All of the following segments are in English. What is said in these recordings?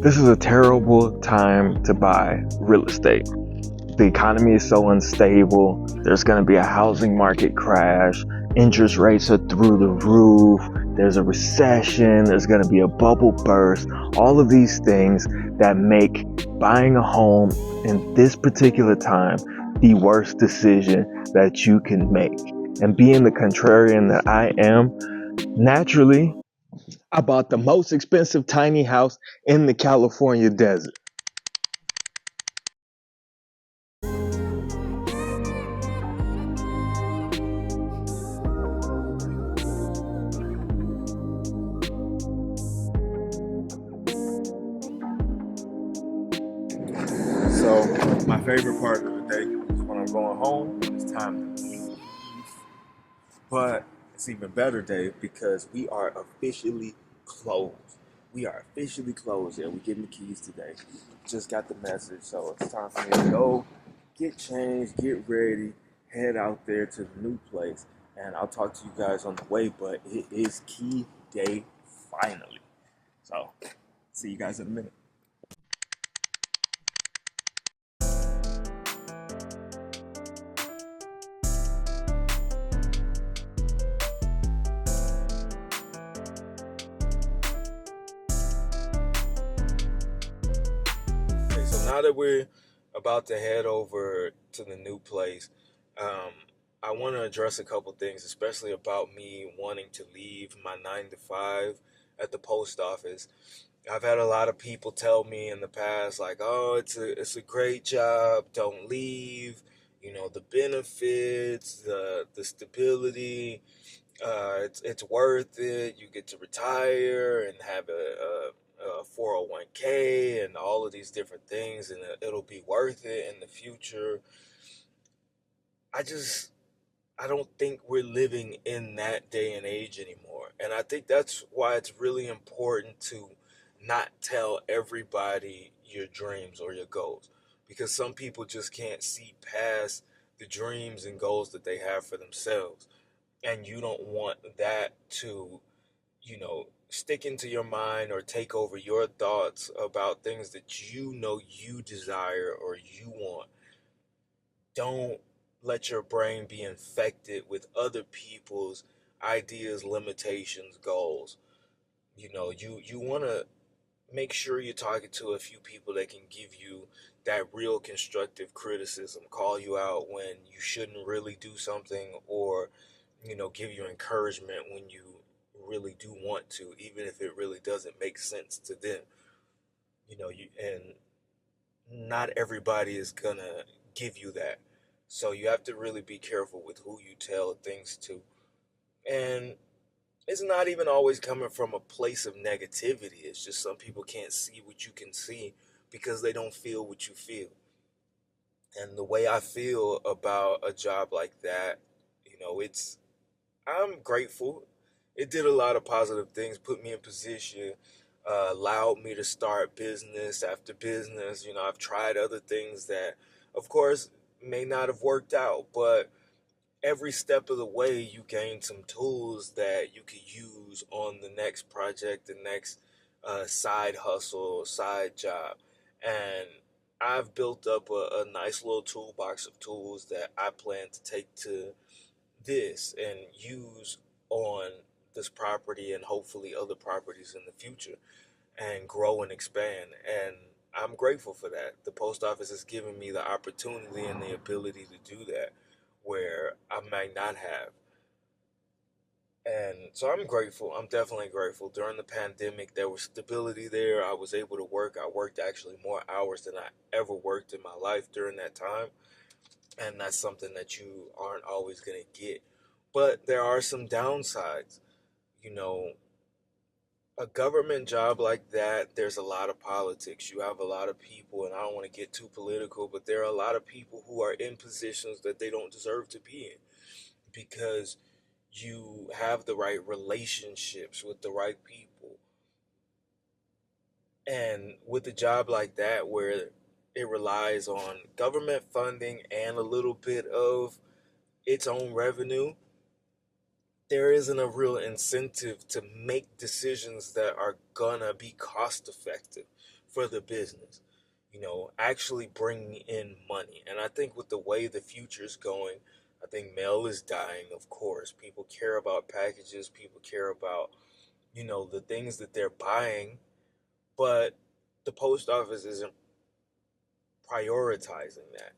This is a terrible time to buy real estate. The economy is so unstable. There's going to be a housing market crash. Interest rates are through the roof. There's a recession. There's going to be a bubble burst. All of these things that make buying a home in this particular time the worst decision that you can make. And being the contrarian that I am, naturally, I bought the most expensive tiny house in the California desert. So my favorite part of the day is when I'm going home. It's time to leave. But it's even better day because we are officially closed. We are officially closed. Yeah, we're getting the keys today. Just got the message, so it's time for me to go, get changed, get ready, head out there to the new place. And I'll talk to you guys on the way, but it is key day finally. So see you guys in a minute. Okay, so now that we're about to head over to the new place, um, I want to address a couple things, especially about me wanting to leave my 9 to 5 at the post office. I've had a lot of people tell me in the past, like, "Oh, it's a great job. Don't leave. You know, the benefits, the stability. It's worth it. You get to retire and have a 401k and all of these different things, and it'll be worth it in the future." I just I don't think we're living in that day and age anymore. And I think that's why it's really important to not tell everybody your dreams or your goals. Because some people just can't see past the dreams and goals that they have for themselves. And you don't want that to, stick into your mind or take over your thoughts about things that you know you desire or you want. Don't let your brain be infected with other people's ideas, limitations, goals. You want to make sure you're talking to a few people that can give you that real constructive criticism, call you out when you shouldn't really do something, or give you encouragement when you really do want to, even if it really doesn't make sense to them. And not everybody is gonna give you that. So you have to really be careful with who you tell things to. And it's not even always coming from a place of negativity. It's just some people can't see what you can see because they don't feel what you feel. And the way I feel about a job like that, I'm grateful. It did a lot of positive things, put me in position, allowed me to start business after business. I've tried other things that, of course, may not have worked out, but every step of the way, you gain some tools that you could use on the next project, the next side hustle, side job. And I've built up a nice little toolbox of tools that I plan to take to this and use on this property and hopefully other properties in the future and grow and expand. And I'm grateful for that. The post office has given me the opportunity and the ability to do that where I might not have. And so I'm grateful. I'm definitely grateful. During the pandemic, there was stability there. I was able to work. I worked actually more hours than I ever worked in my life during that time. And that's something that you aren't always going to get. But there are some downsides. You know, a government job like that, there's a lot of politics. You have a lot of people, and I don't want to get too political, but there are a lot of people who are in positions that they don't deserve to be in because you have the right relationships with the right people. And with a job like that, where it relies on government funding and a little bit of its own revenue, there isn't a real incentive to make decisions that are gonna be cost effective for the business. Actually bringing in money. And I think with the way the future is going, I think mail is dying, of course. People care about packages, people care about, the things that they're buying, but the post office isn't prioritizing that.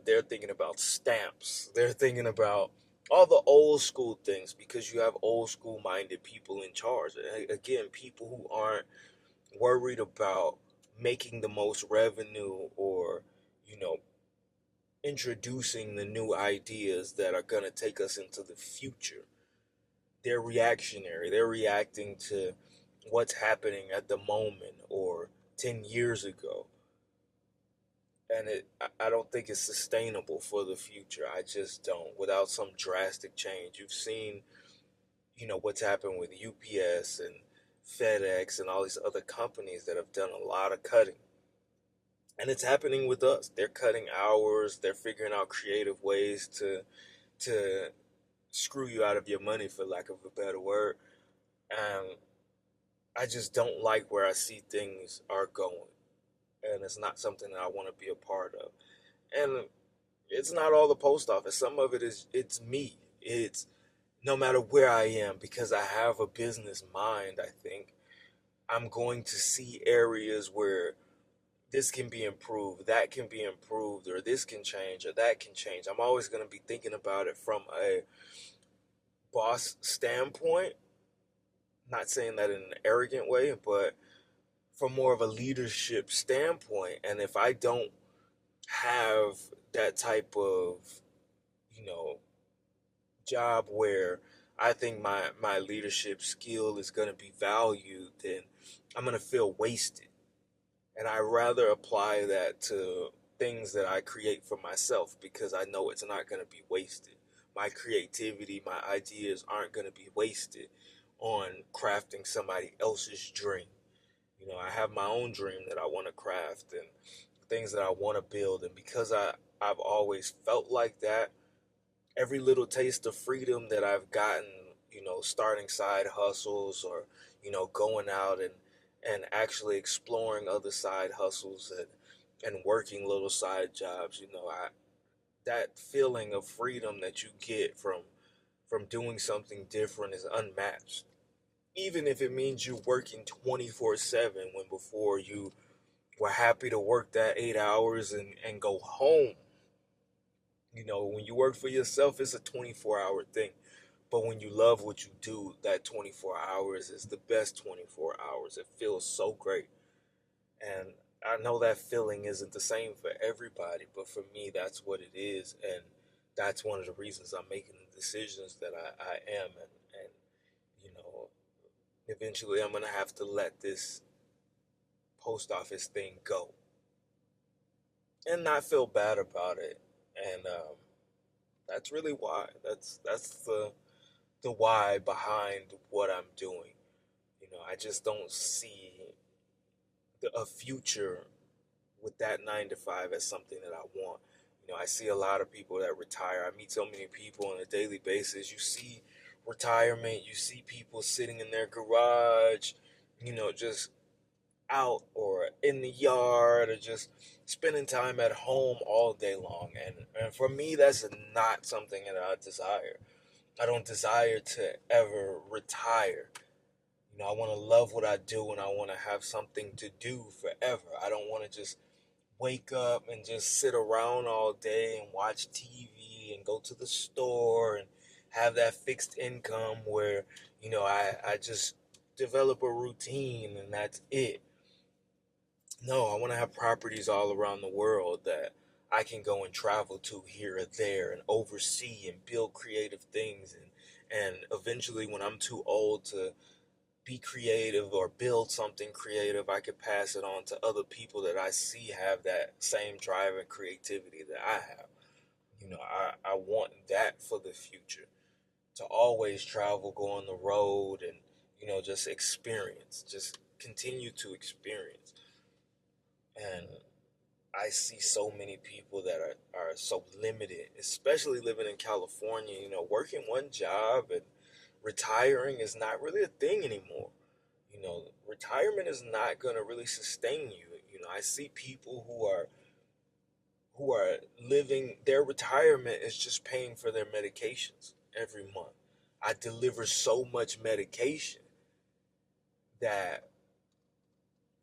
They're thinking about stamps. They're thinking about all the old school things because you have old school minded people in charge. Again, people who aren't worried about making the most revenue or, you know, introducing the new ideas that are going to take us into the future. They're reactionary. They're reacting to what's happening at the moment or 10 years ago. And I don't think it's sustainable for the future. I just don't. Without some drastic change. You've seen, what's happened with UPS and FedEx and all these other companies that have done a lot of cutting. And it's happening with us. They're cutting hours. They're figuring out creative ways to screw you out of your money, for lack of a better word. And I just don't like where I see things are going. And it's not something that I want to be a part of. And it's not all the post office. Some of it's me. It's no matter where I am, because I have a business mind, I think I'm going to see areas where this can be improved, that can be improved, or this can change, or that can change. I'm always going to be thinking about it from a boss standpoint, not saying that in an arrogant way, but from more of a leadership standpoint. And if I don't have that type of, you know, job where I think my leadership skill is going to be valued, then I'm going to feel wasted. And I rather apply that to things that I create for myself because I know it's not going to be wasted. My creativity, my ideas aren't going to be wasted on crafting somebody else's dream. I have my own dream that I want to craft and things that I want to build. And because I've always felt like that, every little taste of freedom that I've gotten, starting side hustles or, going out and actually exploring other side hustles and working little side jobs, that feeling of freedom that you get from doing something different is unmatched. Even if it means you working 24/7 when before you were happy to work that 8 hours and go home. When you work for yourself, it's a 24-hour thing. But when you love what you do, that 24 hours is the best 24 hours. It feels so great. And I know that feeling isn't the same for everybody, but for me, that's what it is. And that's one of the reasons I'm making the decisions that I am. And you know, eventually I'm going to have to let this post office thing go and not feel bad about it. And that's really why. That's the why behind what I'm doing. I just don't see a future with that 9 to 5 as something that I want. I see a lot of people that retire. I meet so many people on a daily basis. You see retirement, you see people sitting in their garage, just out or in the yard or just spending time at home all day long. And for me, that's not something that I desire. I don't desire to ever retire. I want to love what I do and I want to have something to do forever. I don't want to just wake up and just sit around all day and watch TV and go to the store and have that fixed income where, I just develop a routine and that's it. No, I want to have properties all around the world that I can go and travel to here or there and oversee and build creative things and eventually when I'm too old to be creative or build something creative, I could pass it on to other people that I see have that same drive and creativity that I have. I want that for the future. To always travel, go on the road and, just experience, just continue to experience. And I see so many people that are so limited, especially living in California. Working one job and retiring is not really a thing anymore. Retirement is not going to really sustain you. I see people who are living, their retirement is just paying for their medications every month. I deliver so much medication that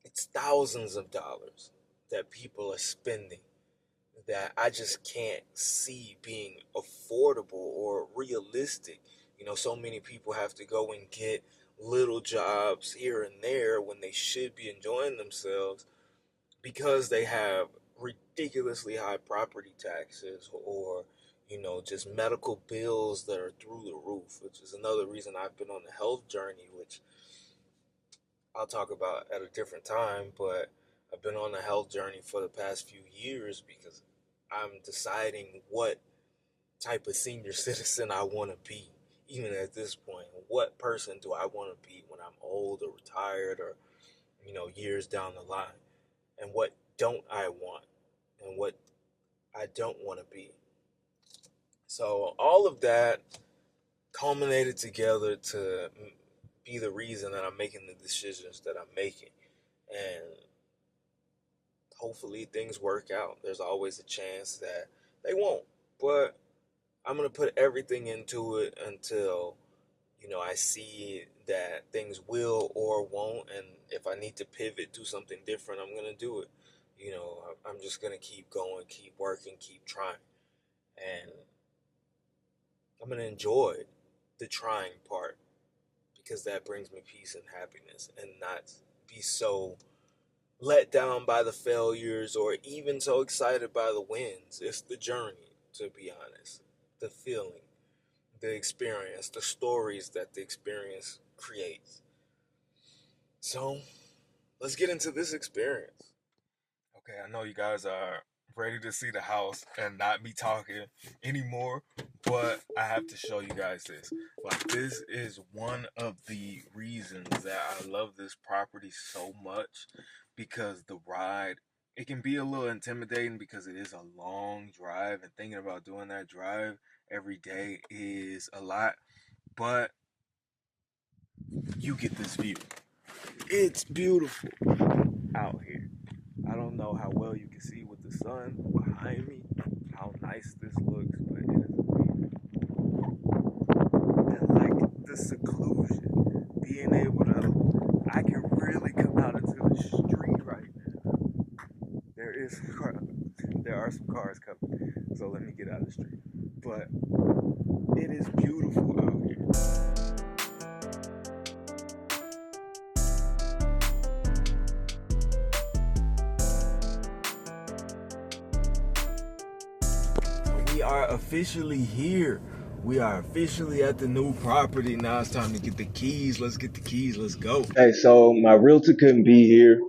it's thousands of dollars that people are spending that I just can't see being affordable or realistic. So many people have to go and get little jobs here and there when they should be enjoying themselves because they have ridiculously high property taxes or just medical bills that are through the roof, which is another reason I've been on the health journey, which I'll talk about at a different time. But I've been on a health journey for the past few years because I'm deciding what type of senior citizen I want to be, even at this point. What person do I want to be when I'm old or retired or, years down the line? And what don't I want? And what I don't want to be? So all of that culminated together to be the reason that I'm making the decisions that I'm making. And hopefully things work out. There's always a chance that they won't. But I'm going to put everything into it until, I see that things will or won't. And if I need to pivot, do something different, I'm going to do it. I'm just going to keep going, keep working, keep trying. And I'm going to enjoy the trying part because that brings me peace and happiness, and not be so let down by the failures or even so excited by the wins. It's the journey, to be honest. The feeling, the experience, the stories that the experience creates. So let's get into this experience. Okay, I know you guys are ready to see the house and not me talking anymore, but I have to show you guys this. Like, this is one of the reasons that I love this property so much, because the ride, it can be a little intimidating because it is a long drive, and thinking about doing that drive every day is a lot, but you get this view. It's beautiful out here. I don't know how well you can see with the sun behind me, how nice this looks, but it is amazing. And like the seclusion, being able to, I can really come out into the street right now. There are some cars coming, so let me get out of the street. But it is beautiful out here. We are officially here. We are officially at the new property. Now it's time to get the keys. Let's get the keys. Let's go. Hey, so my realtor couldn't be here,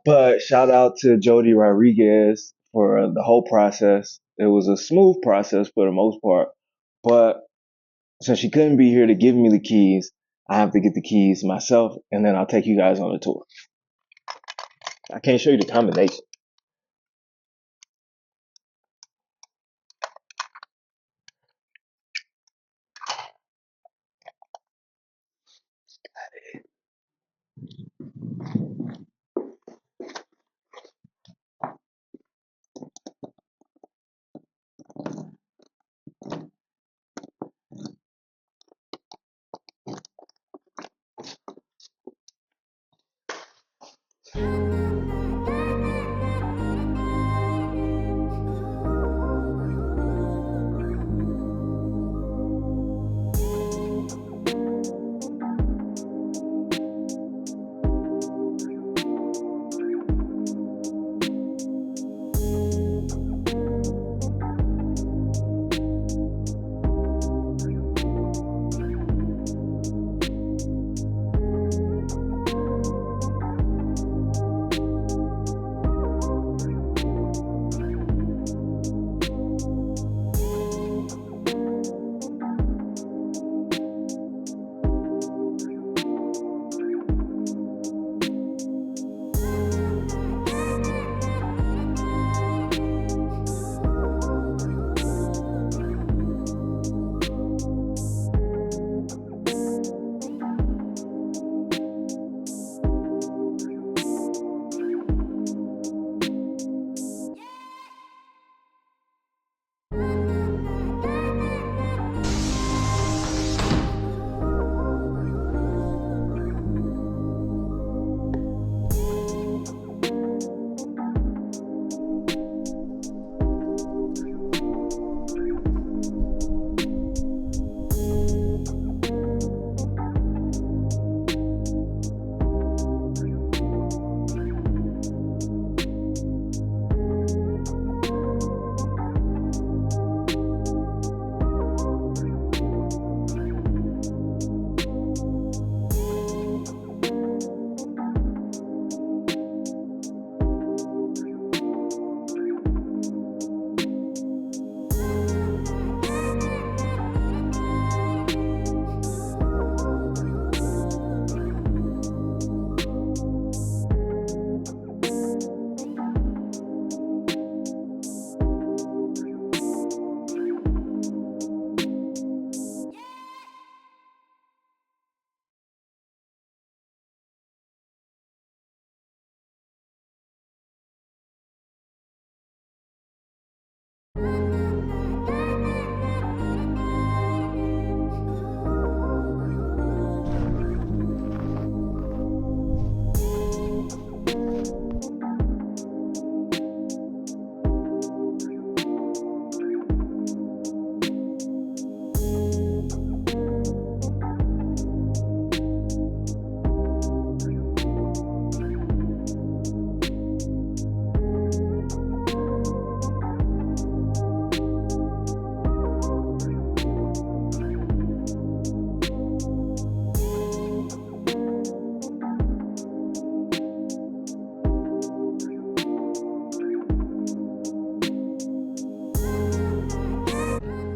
but shout out to Jody Rodriguez for the whole process. It was a smooth process for the most part, but since she couldn't be here to give me the keys, I have to get the keys myself, and then I'll take you guys on a tour. I can't show you the combination.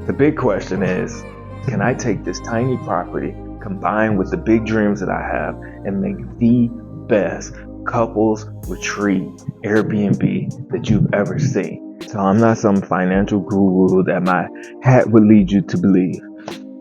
The big question is, can I take this tiny property combined with the big dreams that I have and make the best couples retreat Airbnb that you've ever seen? So I'm not some financial guru that my hat would lead you to believe.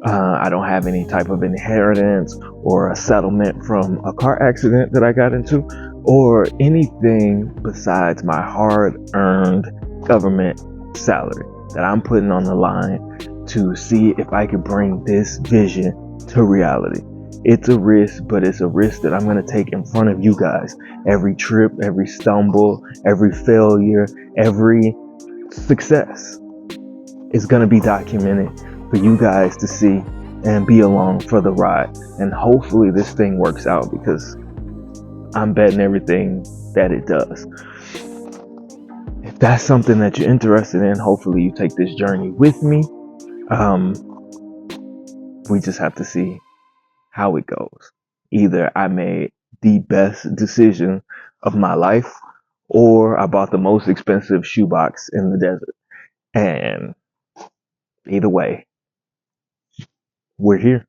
I don't have any type of inheritance or a settlement from a car accident that I got into or anything besides my hard-earned government salary that I'm putting on the line to see if I could bring this vision to reality. It's a risk, but it's a risk that I'm going to take in front of you guys. Every trip, every stumble, every failure, every success is going to be documented for you guys to see and be along for the ride. And hopefully this thing works out, because I'm betting everything that it does. If that's something that you're interested in, hopefully you take this journey with me. We just have to see how it goes. Either I made the best decision of my life, or I bought the most expensive shoebox in the desert. And either way, we're here.